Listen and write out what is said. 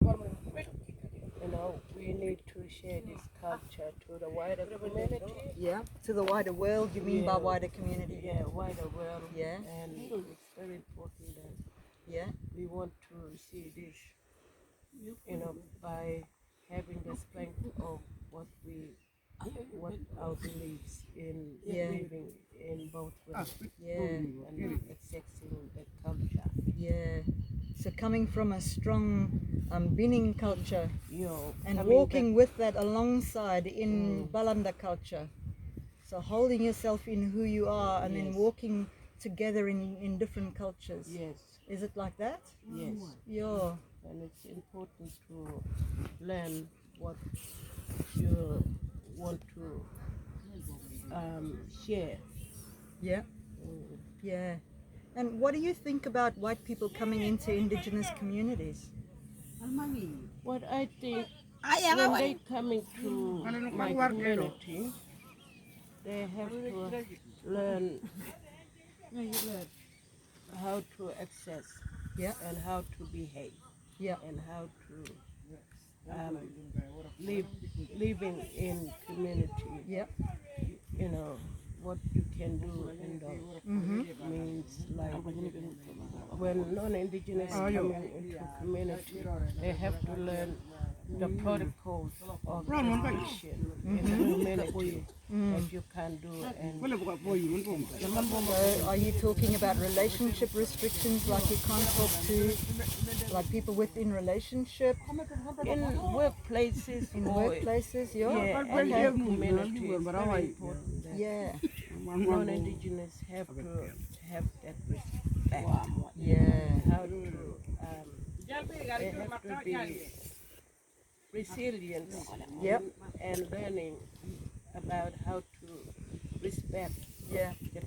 We need to share this culture to the wider community. Yeah, to the wider world, you mean by wider community? Yeah, wider world. Yeah. And it's very important that we want to see this, by having the strength of what our beliefs in living in both worlds. And accessing the culture. Yeah. So coming from a strong Benin culture and coming walking with that alongside in Balanda culture. So holding yourself in who you are and then walking together in different cultures. Yes. Is it like that? Yes. Yeah. And it's important to learn what you want to share. Yeah. Yeah. And what do you think about white people coming into indigenous communities? What I think, when they coming to my community, they have to learn how to access and how to behave and how to living in community. What you can do in those means, like when non-indigenous coming into community, they have to learn the protocols of education in the community that you can do. So are you talking about relationship restrictions, like you can't talk to like people within relationship? In workplaces, and in community, it's very important that non-indigenous have to have that respect. How to they have to be resilient and learning about how to respect the